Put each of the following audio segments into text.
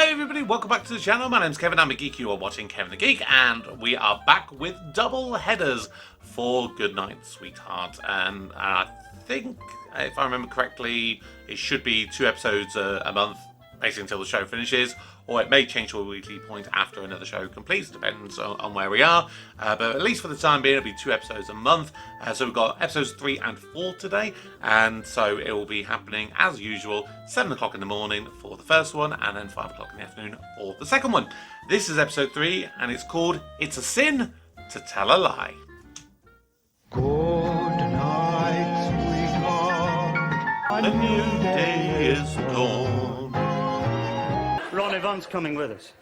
Hi everybody, welcome back to the channel. My name's Kevin, I'm a geek. You are watching Kevin the Geek, and we are back with double headers for Goodnight Sweetheart. And I think, if I remember correctly, it should be 2 episodes a month, basically until the show finishes, or it may change to a weekly point after another show completes, depends on where we are. But at least for the time being, it'll be 2 episodes a month. So we've got episodes 3 and 4 today, and so it will be happening as usual, 7 o'clock in the morning for the first one, and then 5 o'clock in the afternoon for the second one. This is episode 3, and it's called It's a Sin to Tell a Lie. Goodnight, sweetheart. A new day is dawn. Ron Evans coming with us.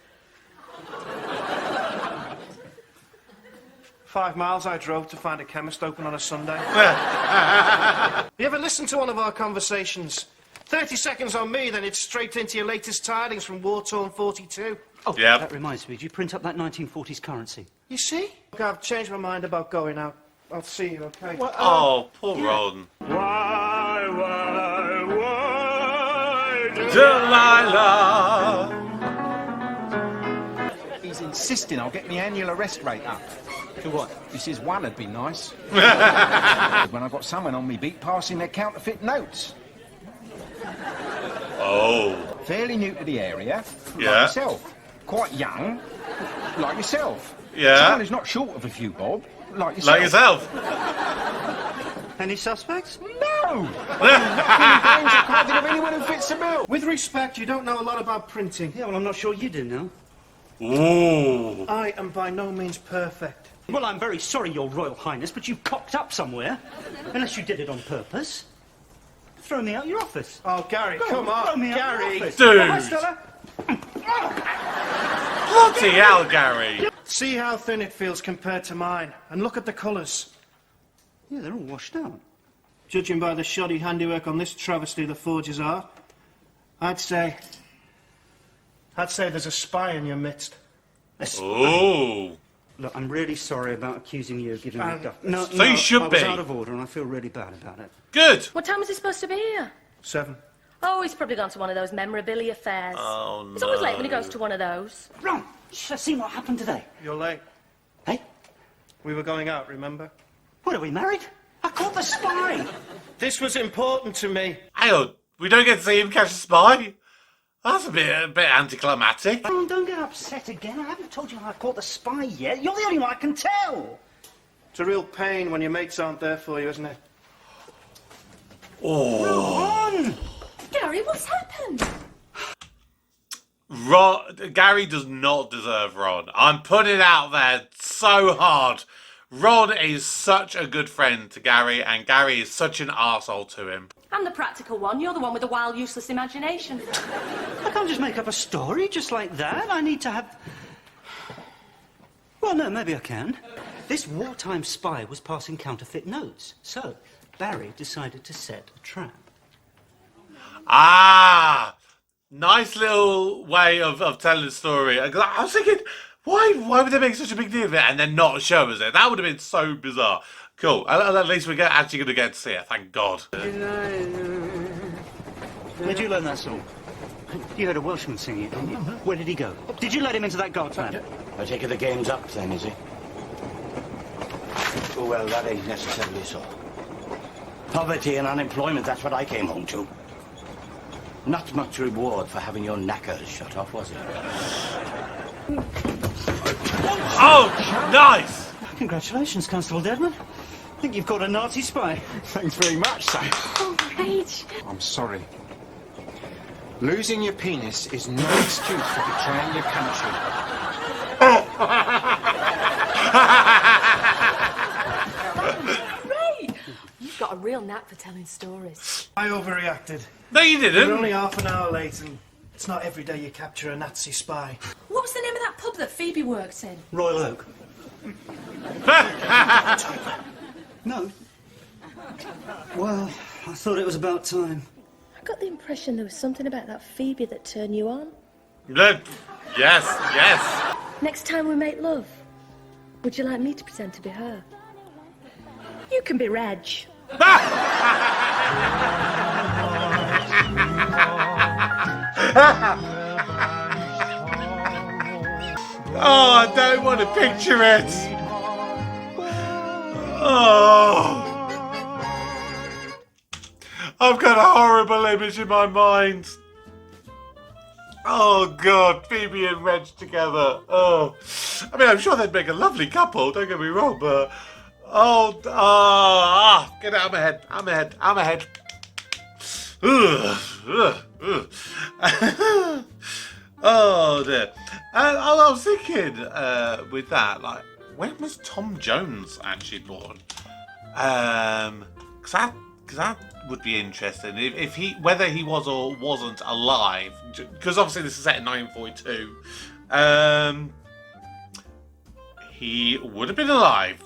5 miles I drove to find a chemist open on a Sunday. You ever listen to one of our conversations? 30 seconds on me, then it's straight into your latest tidings from war-torn 42. Oh, yeah. That reminds me, did you print up that 1940s currency? You see? Look, I've changed my mind about going out. I'll see you, okay? Well, Oh, poor Ron. Why, Delilah! He's insisting I'll get my annual arrest rate up. To what? He says 1 would be nice. When I got someone on me beat passing their counterfeit notes. Oh. Fairly new to the area, like Yeah. yourself. Quite young, like yourself. Yeah. Someone who's not short of a few bob, like yourself. Like yourself. Any suspects? No! I can't think of anyone who fits the bill. with respect, you don't know a lot about printing. Yeah, well, I'm not sure you do now. Ooh. I am by no means perfect. Well, I'm very sorry, Your Royal Highness, but you cocked up somewhere. Unless you did it on purpose. Throw me out your office. Oh, Gary, come Throw on, me out your Gary. office. Dude. Oh, hi, Stella. Bloody hell, Gary. See how thin it feels compared to mine, and look at the colours. Yeah, they're all washed out. Judging by the shoddy handiwork on this travesty the forges are, I'd say there's a spy in your midst. Ooh. Look, I'm really sorry about accusing you of giving me guff. No, So you should I was be. out of order, and I feel really bad about it. Good. What time was he supposed to be here? 7. Oh, he's probably gone to one of those memorabilia fairs. Oh, He's always late when he goes to one of those. Ron, you should have seen what happened today. You're late. Hey, We were going out, remember? what, are we married? I caught the spy. This was important to me. Hang on. We don't get to see him catch a spy? That's a bit anticlimactic. Ron, don't get upset again. I haven't told you how I caught the spy yet. You're the only one I can tell. It's a real pain when your mates aren't there for you, isn't it? Ron! Gary, what's happened? Gary does not deserve Ron. I'm putting it out there so hard. Ron is such a good friend to Gary, and Gary is such an arsehole to him. I'm the practical one. You're the one with the wild, useless imagination. I can't just make up a story just like that. I need to have... Well, no, maybe I can. This wartime spy was passing counterfeit notes. So, Barry decided to set a trap. Ah! Nice little way of telling the story. I was thinking, why would they make such a big deal of it and then not show us it? That would have been so bizarre. Cool. At least we're actually going to get to see it. Thank God. Where'd you learn that song? You heard a Welshman singing it, didn't you? Where did he go? Did you let him into that guard's van? I take it the game's up then, is it? Oh, well, that ain't necessarily so. Poverty and unemployment, that's what I came home to. Not much reward for having your knackers shut off, was it? Oh, nice! Congratulations, Constable Deadman. I think you've caught a Nazi spy. Thanks very much, sir. Oh, great. I'm sorry. Losing your penis is no excuse for betraying your country. Great. You've got a real knack for telling stories. I overreacted. No, you We're didn't. only half an hour late, and it's not every day you capture a Nazi spy. What was the name of that pub that Phoebe worked in? Royal Oak. No. Well, I thought it was about time. I got the impression there was something about that Phoebe that turned you on. Look. Yes. Next time we make love, would you like me to pretend to be her? You can be Reg. Oh, I don't want to picture it. Oh. I've got a horrible image in my mind. Oh, God. Phoebe and Reg together. Oh. I mean, I'm sure they'd make a lovely couple, don't get me wrong, but... get it out of my head. Out of my head. Oh, dear. I was thinking with that, like, when was Tom Jones actually born? Because that would be interesting if he, whether he was or wasn't alive, because obviously this is set in 1942. He would have been alive.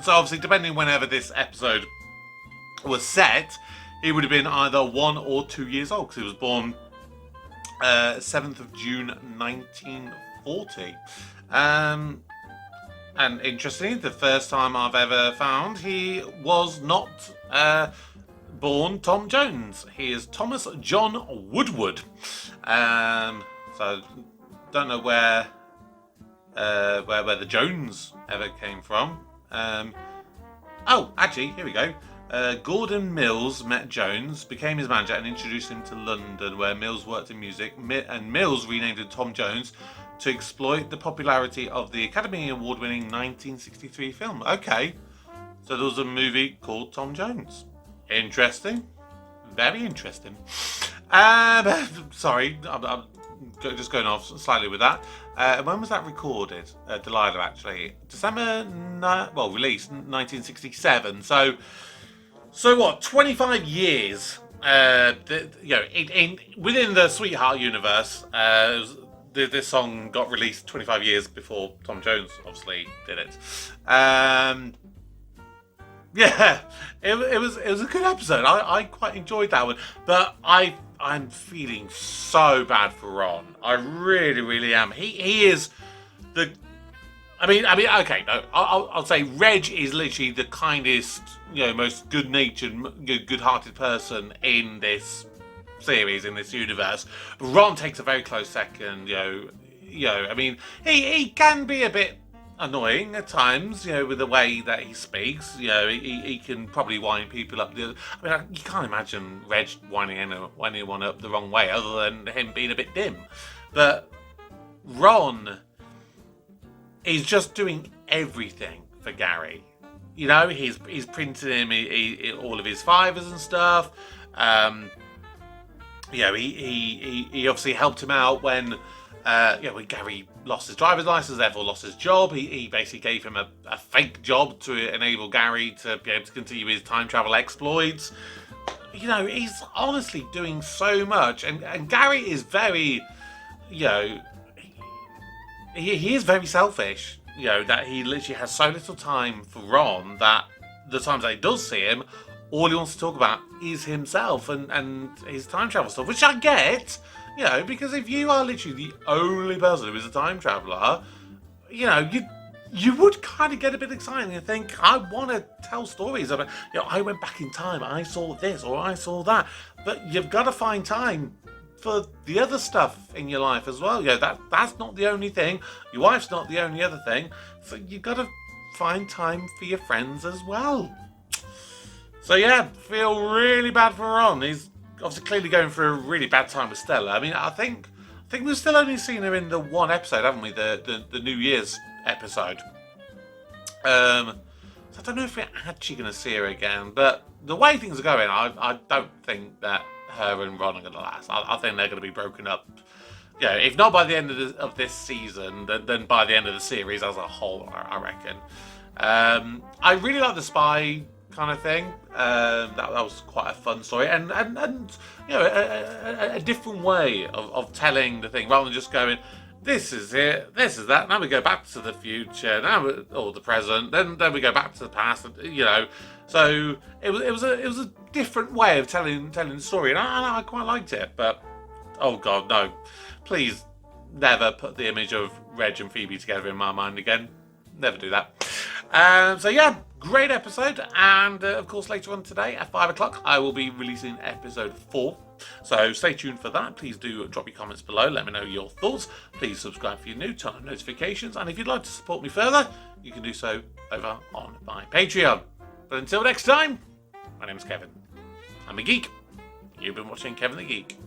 So obviously, depending whenever this episode was set, he would have been either 1 or 2 years old, because he was born 7th of June 1940. And interestingly, the first time I've ever found, he was not born Tom Jones. He is Thomas John Woodward. So don't know where the Jones ever came from. Oh, actually, here we go. Gordon Mills met Jones, became his manager, and introduced him to London, where Mills worked in music. And Mills renamed him Tom Jones to exploit the popularity of the Academy Award-winning 1963 film. Okay, so there was a movie called Tom Jones. Interesting. Very interesting. Sorry, I'm just going off slightly with that. When was that recorded? Delilah, actually. Released 1967. So what? 25 years. Within the Sweetheart universe, this song got released 25 years before Tom Jones obviously did it. It was a good episode. I quite enjoyed that one, but I'm feeling so bad for Ron. I really, really am. He is the. Okay, no, I'll say Reg is literally the kindest, most good-natured, good-hearted person in this series, in this universe. Ron takes a very close second. He can be a bit annoying at times, with the way that he speaks. He can probably wind people up. You can't imagine Reg winding anyone up the wrong way, other than him being a bit dim. But Ron is just doing everything for Gary. He's printing him all of his fivers and stuff. He obviously helped him out when Gary lost his driver's license, therefore lost his job. He basically gave him a fake job to enable Gary to be able to continue his time travel exploits. He's honestly doing so much, and Gary is very, he is very selfish. That he literally has so little time for Ron that the times that he does see him, all he wants to talk about is himself and his time travel stuff, which I get. Because if you are literally the only person who is a time traveller, you would kind of get a bit excited and think, I want to tell stories about, I went back in time, I saw this or I saw that. But you've got to find time for the other stuff in your life as well. That's not the only thing. Your wife's not the only other thing. So you've got to find time for your friends as well. So feel really bad for Ron. He's obviously clearly going through a really bad time with Stella. I think we've still only seen her in the one episode, haven't we? The New Year's episode. So I don't know if we're actually going to see her again. But the way things are going, I don't think that her and Ron are going to last. I think they're going to be broken up. If not by the end of this season, then by the end of the series as a whole, I reckon. I really like the spy kind of thing. That was quite a fun story, and a different way of telling the thing, rather than just going, this is it, this is that. Now we go back to the future, or the present. Then we go back to the past. So it was a different way of telling the story, and I quite liked it. But oh god, no! Please never put the image of Reg and Phoebe together in my mind again. Never do that. So yeah, great episode, and of course later on today at 5 o'clock I will be releasing episode 4. So stay tuned for that. Please do drop your comments below, let me know your thoughts. Please subscribe if you're new, turn on notifications, and if you'd like to support me further, you can do so over on my Patreon. But until next time, my name's Kevin. I'm a geek. You've been watching Kevin the Geek.